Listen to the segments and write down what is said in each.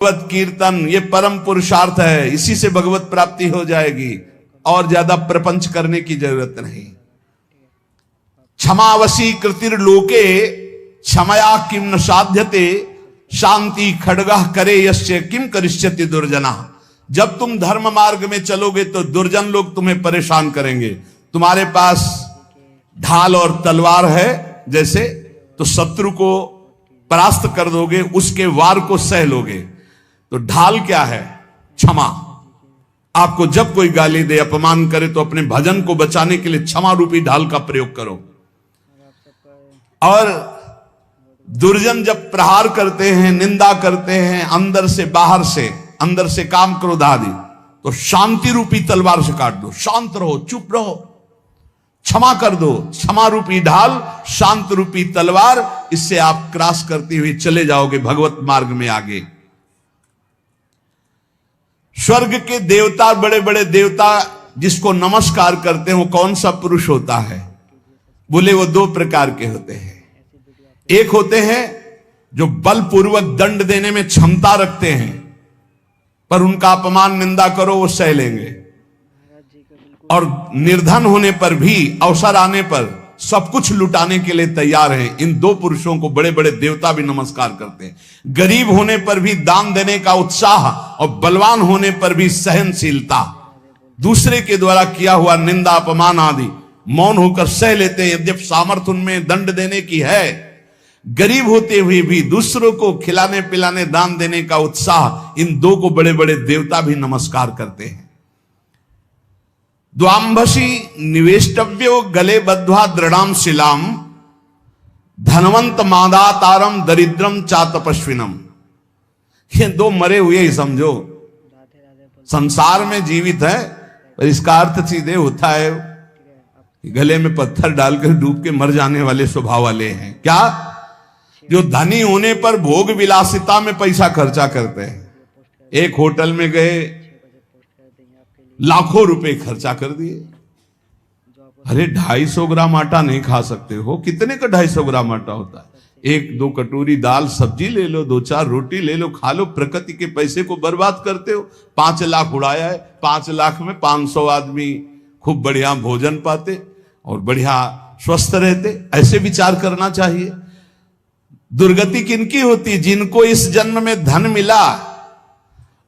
भगवत कीर्तन ये परम पुरुषार्थ है, इसी से भगवत प्राप्ति हो जाएगी और ज्यादा प्रपंच करने की जरूरत नहीं। क्षमावशी कृतिर्लोके क्षमया किम न साध्यते शांति खड्गः करे यस्य किम करिष्यति दुर्जना। जब तुम धर्म मार्ग में चलोगे तो दुर्जन लोग तुम्हें परेशान करेंगे। तुम्हारे पास ढाल और तलवार है जैसे, तो शत्रु को परास्त कर दोगे, उसके वार को सह लोगे। तो ढाल क्या है? क्षमा। आपको जब कोई गाली दे, अपमान करे, तो अपने भजन को बचाने के लिए क्षमा रूपी ढाल का प्रयोग करो। और दुर्जन जब प्रहार करते हैं, निंदा करते हैं, अंदर से काम क्रोध आदि, तो शांति रूपी तलवार से काट दो। शांत रहो, चुप रहो, क्षमा कर दो। क्षमा रूपी ढाल, शांत रूपी तलवार, इससे आप क्रॉस करते हुए चले जाओगे भगवत मार्ग में आगे। स्वर्ग के देवता, बड़े बड़े देवता जिसको नमस्कार करते हैं, वो कौन सा पुरुष होता है? बोले वो दो प्रकार के होते हैं। एक होते हैं जो बलपूर्वक दंड देने में क्षमता रखते हैं, पर उनका अपमान निंदा करो वो सह लेंगे, और निर्धन होने पर भी, अवसर आने पर सब कुछ लुटाने के लिए तैयार हैं। इन दो पुरुषों को बड़े बड़े देवता भी नमस्कार करते हैं। गरीब होने पर भी दान देने का उत्साह, और बलवान होने पर भी सहनशीलता। दूसरे के द्वारा किया हुआ निंदा, अपमान आदि मौन होकर सह लेते हैं, यद्यपि सामर्थ्य उनमें दंड देने की है। गरीब होते हुए भी दूसरों को खिलाने पिलाने, दान देने का उत्साह, इन दो को बड़े बड़े देवता भी नमस्कार करते हैं। द्वांभसी निवेष्टव्यो गले बद्ध्वा दृढ़ाम शिलाम धनवंत मादातारम दरिद्रम चा तपस्विनम। ये दो मरे हुए ही समझो, संसार में जीवित है, पर इसका अर्थ सीधे होता है गले में पत्थर डालकर डूब के मर जाने वाले स्वभाव वाले हैं। क्या? जो धनी होने पर भोग विलासिता में पैसा खर्चा करते हैं। एक होटल में गए, लाखों रुपए खर्चा कर दिए। अरे 250 ग्राम आटा नहीं खा सकते हो? कितने का 250 ग्राम आटा होता है? 1-2 कटोरी दाल सब्जी ले लो, 2-4 रोटी ले लो, खा लो। प्रकृति के पैसे को बर्बाद करते हो। 5 लाख उड़ाया है, 5 लाख में 500 आदमी खूब बढ़िया भोजन पाते और बढ़िया स्वस्थ रहते। ऐसे विचार करना चाहिए। दुर्गति किनकी होती? जिनको इस जन्म में धन मिला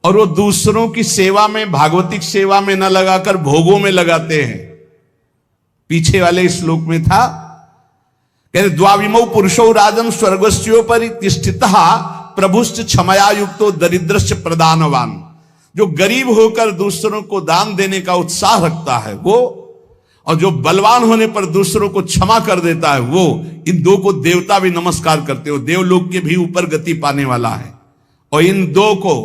और वो दूसरों की सेवा में, भागवतिक सेवा में न लगाकर भोगों में लगाते हैं। पीछे वाले श्लोक में था, कहते द्वाविमौ पुरुषो राजन स्वर्गस्योपरि तिष्ठितः प्रभुश्च क्षमया युक्तो दरिद्रश्च प्रदानवान। जो गरीब होकर दूसरों को दान देने का उत्साह रखता है वो, और जो बलवान होने पर दूसरों को क्षमा कर देता है वो, इन दो को देवता भी नमस्कार करते हो। देवलोक के भी ऊपर गति पाने वाला है। और इन दो को,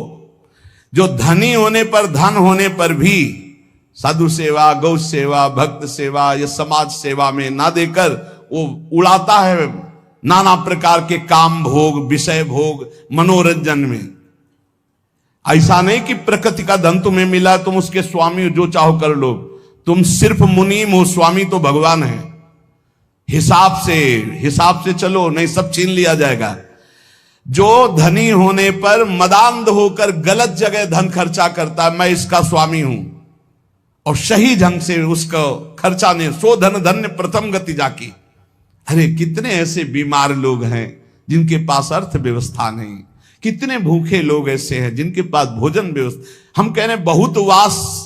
जो धनी होने पर, धन होने पर भी साधु सेवा, गौ सेवा, भक्त सेवा या समाज सेवा में ना देकर वो उड़ाता है नाना प्रकार के काम भोग, विषय भोग, मनोरंजन में। ऐसा नहीं कि प्रकृति का धन तुम्हें मिला, तुम उसके स्वामी जो चाहो कर लो। तुम सिर्फ मुनीम हो, स्वामी तो भगवान है। हिसाब से चलो, नहीं सब छीन लिया जाएगा। जो धनी होने पर मदांध होकर गलत जगह धन खर्चा करता है, मैं इसका स्वामी हूं, और सही ढंग से उसको खर्चा नहीं, सो धन धन्य प्रथम गति जाकी। अरे कितने ऐसे बीमार लोग हैं जिनके पास अर्थ व्यवस्था नहीं। कितने भूखे लोग ऐसे हैं जिनके पास भोजन व्यवस्था, हम कह रहे हैं बहुत वास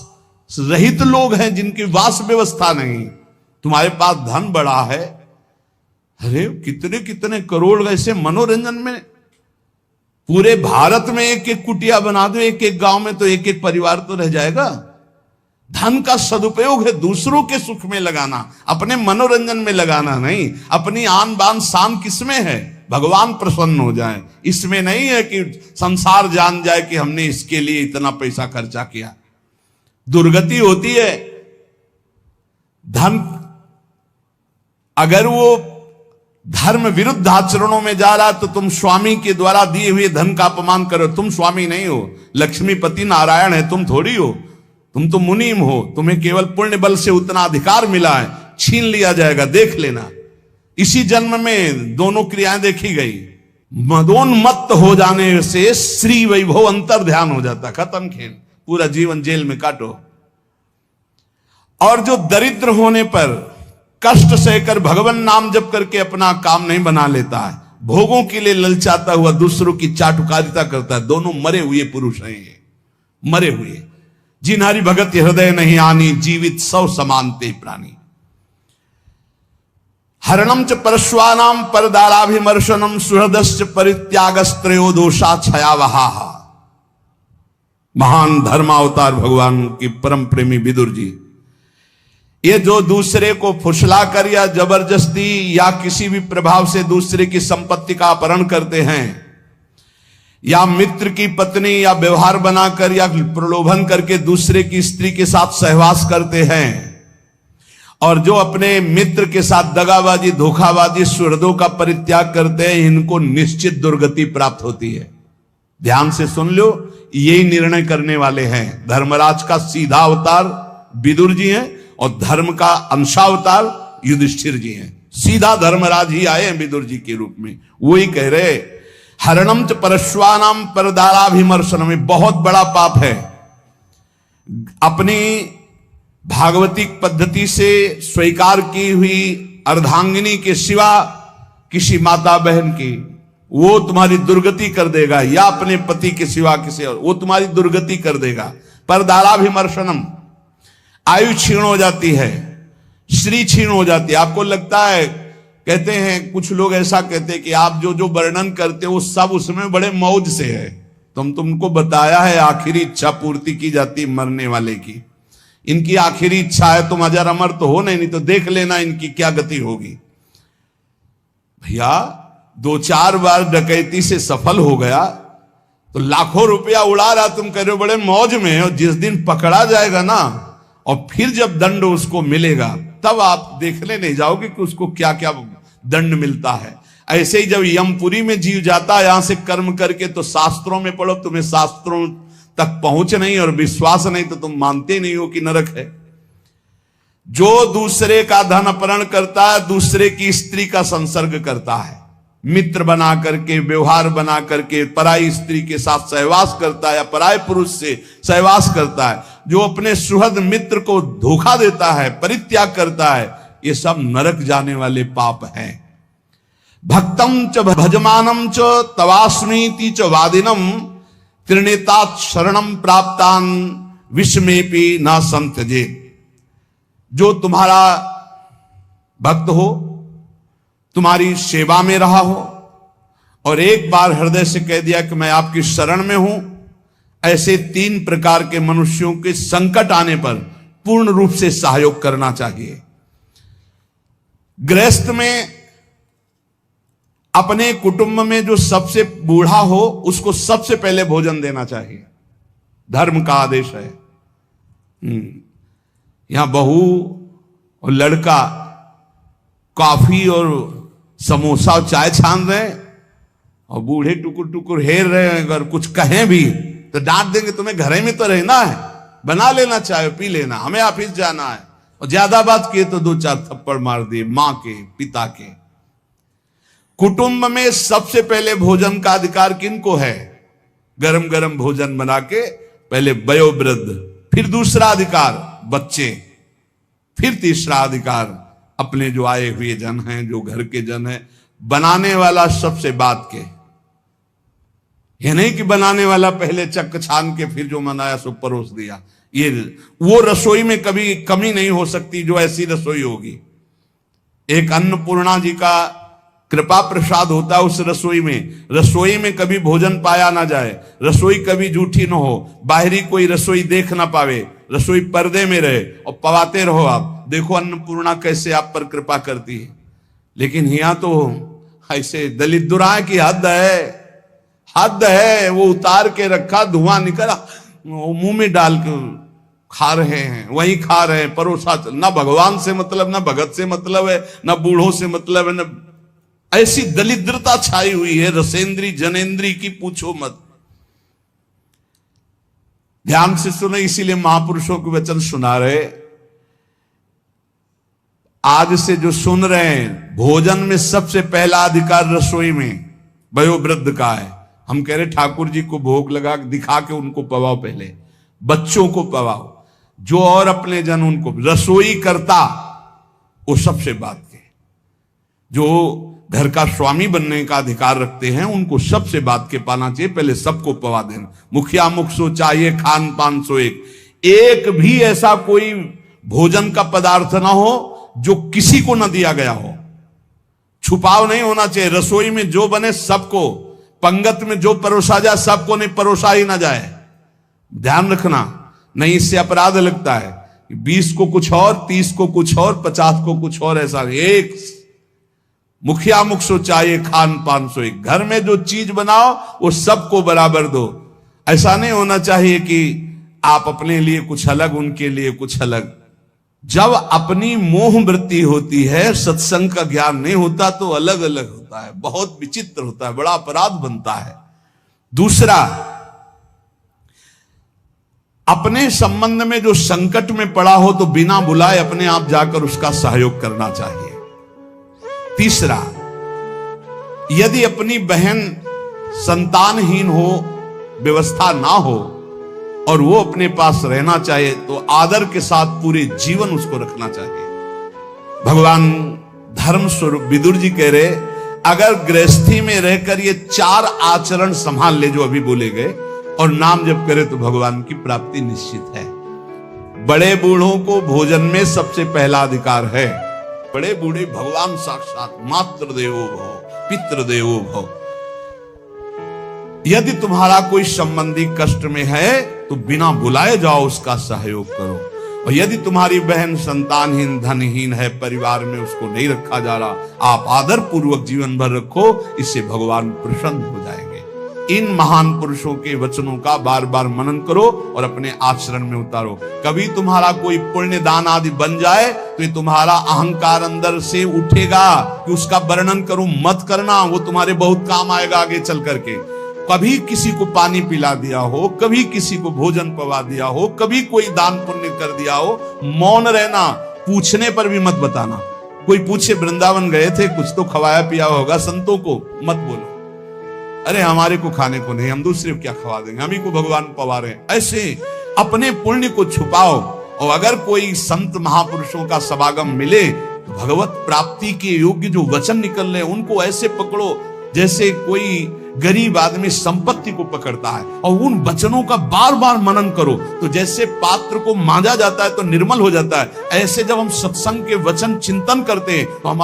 रहित लोग हैं जिनकी वास व्यवस्था नहीं। तुम्हारे पास धन बड़ा है, अरे कितने कितने करोड़ ऐसे मनोरंजन में। पूरे भारत में एक एक कुटिया बना दो, एक एक गांव में, तो एक एक परिवार तो रह जाएगा। धन का सदुपयोग है दूसरों के सुख में लगाना, अपने मनोरंजन में लगाना नहीं। अपनी आन बान शान किसमें है? भगवान प्रसन्न हो जाए, इसमें नहीं है कि संसार जान जाए कि हमने इसके लिए इतना पैसा खर्चा किया। दुर्गति होती है। धन अगर वो धर्म विरुद्ध आचरणों में जा रहा, तो तुम स्वामी के द्वारा दिए हुए धन का अपमान करो। तुम स्वामी नहीं हो, लक्ष्मीपति नारायण है, तुम थोड़ी हो। तुम तो मुनीम हो, तुम्हें केवल पुण्य बल से उतना अधिकार मिला है, छीन लिया जाएगा, देख लेना। इसी जन्म में दोनों क्रियाएं देखी गई। मदोन्मत्त हो जाने से श्री वैभव अंतर ध्यान हो जाता, खत्म खेल, पूरा जीवन जेल में काटो। और जो दरिद्र होने पर कष्ट सहकर भगवान नाम जप करके अपना काम नहीं बना लेता है, भोगों के लिए ललचाता हुआ दूसरों की चाटुकारिता करता है, दोनों मरे हुए पुरुष हैं ये, मरे हुए। जिन्हारी भगत हृदय नहीं आनी, जीवित सौ समानते प्राणी। हरणम च परश्वानाम परदाराभिमर्शनम सुहृदश्च परित्यागस्त्रयो दोषा छयावहा। महान धर्मावतार भगवान की परम प्रेमी विदुर जी, ये जो दूसरे को फुसला कर या जबरदस्ती या किसी भी प्रभाव से दूसरे की संपत्ति का अपहरण करते हैं, या मित्र की पत्नी या व्यवहार बनाकर या प्रलोभन करके दूसरे की स्त्री के साथ सहवास करते हैं, और जो अपने मित्र के साथ दगाबाजी धोखाबाजी सुहृदों का परित्याग करते हैं, इनको निश्चित दुर्गति प्राप्त होती है। ध्यान से सुन लो, यही निर्णय करने वाले हैं। धर्मराज का सीधा अवतार विदुर जी हैं और धर्म का अंशावतार युधिष्ठिर जी हैं। सीधा धर्मराज ही आए हैं विदुर जी के रूप में, वही कह रहे हरणम च परश्वानाम परदाराभिमर्शनम। में बहुत बड़ा पाप है अपनी भागवतिक पद्धति से स्वीकार की हुई अर्धांगिनी के सिवा किसी माता बहन की, वो तुम्हारी दुर्गति कर देगा, या अपने पति के सिवा किसी और, वो तुम्हारी दुर्गति कर देगा। परदाराभिमर्शनम, आयु क्षीण हो जाती है, श्री क्षीण हो जाती है। आपको लगता है, कहते हैं कुछ लोग ऐसा कहते हैं कि आप जो जो वर्णन करते हो सब उसमें बड़े मौज से है। तुमको बताया है आखिरी इच्छा पूर्ति की जाती मरने वाले की। इनकी आखिरी इच्छा है तुम अजर अमर तो हो नहीं तो देख लेना इनकी क्या गति होगी। भैया 2-4 बार डकैती से सफल हो गया तो लाखों रुपया उड़ा रहा, तुम कह रहे हो बड़े मौज में। और जिस दिन पकड़ा जाएगा ना, और फिर जब दंड उसको मिलेगा, तब आप देखने नहीं जाओगे कि उसको क्या क्या दंड मिलता है। ऐसे ही जब यमपुरी में जीव जाता है यहां से कर्म करके, तो शास्त्रों में पढ़ो, तुम्हें शास्त्रों तक पहुंच नहीं और विश्वास नहीं तो तुम मानते नहीं हो कि नरक है। जो दूसरे का धन अपहरण करता है, दूसरे की स्त्री का संसर्ग करता है, मित्र बना करके व्यवहार बना करके पराई स्त्री के साथ सहवास करता है या पराय पुरुष से सहवास करता है, जो अपने सुहृद मित्र को धोखा देता है, परित्याग करता है, ये सब नरक जाने वाले पाप हैं। भक्तम च भजमानम च तवास्मीति च वादिनम त्रिनेतात शरणम प्राप्तान विस्मेपि न संत्यजे। जो तुम्हारा भक्त हो, तुम्हारी सेवा में रहा हो और एक बार हृदय से कह दिया कि मैं आपकी शरण में हूं, ऐसे 3 प्रकार के मनुष्यों के संकट आने पर पूर्ण रूप से सहयोग करना चाहिए। गृहस्थ में अपने कुटुंब में जो सबसे बूढ़ा हो उसको सबसे पहले भोजन देना चाहिए, धर्म का आदेश है। यहां बहू और लड़का कॉफी और समोसा और चाय छान रहे हैं और बूढ़े टुकुर टुकुर हेर रहे हैं। अगर कुछ कहें भी तो डांट देंगे, तुम्हें घर में तो रहना है, बना लेना चाय पी लेना, हमें ऑफिस जाना है। और ज्यादा बात किए तो 2-4 थप्पड़ मार दिए मां के पिता के। कुटुंब में सबसे पहले भोजन का अधिकार किनको है? गरम गरम भोजन बना के पहले वयोवृद्ध, फिर दूसरा अधिकार बच्चे, फिर तीसरा अधिकार अपने जो आए हुए जन हैं, जो घर के जन हैं। बनाने वाला सबसे बात के, ये नहीं कि बनाने वाला पहले चक छान के फिर जो मनाया सो परोस दिया। ये वो रसोई में कभी कमी नहीं हो सकती जो ऐसी रसोई होगी। एक अन्नपूर्णा जी का कृपा प्रसाद होता है उस रसोई में। रसोई में कभी भोजन पाया ना जाए, रसोई कभी जूठी ना हो, बाहरी कोई रसोई देख ना पावे, रसोई पर्दे में रहे और पवाते रहो। आप देखो अन्नपूर्णा कैसे आप पर कृपा करती है। लेकिन यहां तो ऐसे दलित दुराए की हद है, हद है। वो उतार के रखा, धुआं निकला, मुंह में डाल के खा रहे हैं, वही खा रहे हैं, परोसा। ना भगवान से मतलब, ना भगत से मतलब है, ना बूढ़ों से मतलब है, ना ऐसी दलिद्रता छाई हुई है रसेंद्री जनेन्द्री की पूछो मत। ध्यान से सुने, इसीलिए महापुरुषों के वचन सुना रहे। आज से जो सुन रहे हैं, भोजन में सबसे पहला अधिकार रसोई में, वयोवृद्ध का है, हम कह रहे ठाकुर जी को भोग लगा दिखा के उनको पवाओ, पहले बच्चों को पवाओ, जो और अपने जन उनको, रसोई करता वो सबसे बात के, जो घर का स्वामी बनने का अधिकार रखते हैं उनको सबसे बात के पाना चाहिए, पहले सबको पवा देना। मुखिया मुख सो चाहिए, खान पान सो एक भी ऐसा कोई भोजन का पदार्थ ना हो जो किसी को ना दिया गया हो। छुपाव नहीं होना चाहिए, रसोई में जो बने सबको, पंगत में जो परोसा जाए सबको, नहीं परोसा ही ना जाए, ध्यान रखना, नहीं इससे अपराध लगता है। 20 को कुछ और, 30 को कुछ और, 50 को कुछ और, ऐसा एक मुखिया मुख सो चाहिए, खान पान सो एक। घर में जो चीज बनाओ वो सबको बराबर दो। ऐसा नहीं होना चाहिए कि आप अपने लिए कुछ अलग, उनके लिए कुछ अलग। जब अपनी मोह वृत्ति होती है, सत्संग का ज्ञान नहीं होता तो अलग अलग होता है, बहुत विचित्र होता है, बड़ा अपराध बनता है। दूसरा, अपने संबंध में जो संकट में पड़ा हो तो बिना बुलाए अपने आप जाकर उसका सहयोग करना चाहिए। तीसरा, यदि अपनी बहन संतानहीन हो, व्यवस्था ना हो और वो अपने पास रहना चाहे तो आदर के साथ पूरे जीवन उसको रखना चाहिए। भगवान धर्म स्वरूप विदुर जी कह रहे, अगर गृहस्थी में रहकर ये 4 आचरण संभाल ले जो अभी बोले गए और नाम जप करे तो भगवान की प्राप्ति निश्चित है। बड़े बूढ़ों को भोजन में सबसे पहला अधिकार है। बड़े बूढ़े भगवान साक्षात, मातृ देवो भव, पितृ देवो भव। यदि तुम्हारा कोई संबंधी कष्ट में है तो बिना बुलाए जाओ, उसका सहयोग करो। और यदि तुम्हारी बहन संतानहीन, धनहीन है, परिवार में उसको नहीं रखा जा रहा, आप आदर पूर्वक जीवन भर रखो, इससे भगवान प्रसन्न हो जाएंगे। इन महान पुरुषों के वचनों का बार बार मनन करो और अपने आचरण में उतारो। कभी तुम्हारा कोई पुण्य दान आदि बन जाए तो ये तुम्हारा अहंकार अंदर से उठेगा कि उसका वर्णन करूं, मत करना, वो तुम्हारे बहुत काम आएगा आगे चल करके। कभी किसी को पानी पिला दिया हो, कभी किसी को भोजन पवा दिया हो, कभी कोई दान पुण्य कर दिया हो, मौन रहना, पूछने पर भी मत बताना। कोई पूछे वृंदावन गए थे, कुछ तो खवाया पिया होगा संतों को, मत बोलो अरे हमारे को खाने को नहीं, हम दूसरे को क्या खवा देंगे, हम ही को भगवान पवा रहे हैं। ऐसे अपने पुण्य को छुपाओ। और अगर कोई संत महापुरुषों का समागम मिले तो भगवत प्राप्ति के योग्य जो वचन निकल रहे उनको ऐसे पकड़ो जैसे कोई गरीब आदमी संपत्ति को पकड़ता है, और उन वचनों का बार बार मनन करो। तो जैसे पात्र को मांजा जाता है तो निर्मल हो जाता है, ऐसे जब हम सत्संग के वचन चिंतन करते हैं तो हमारा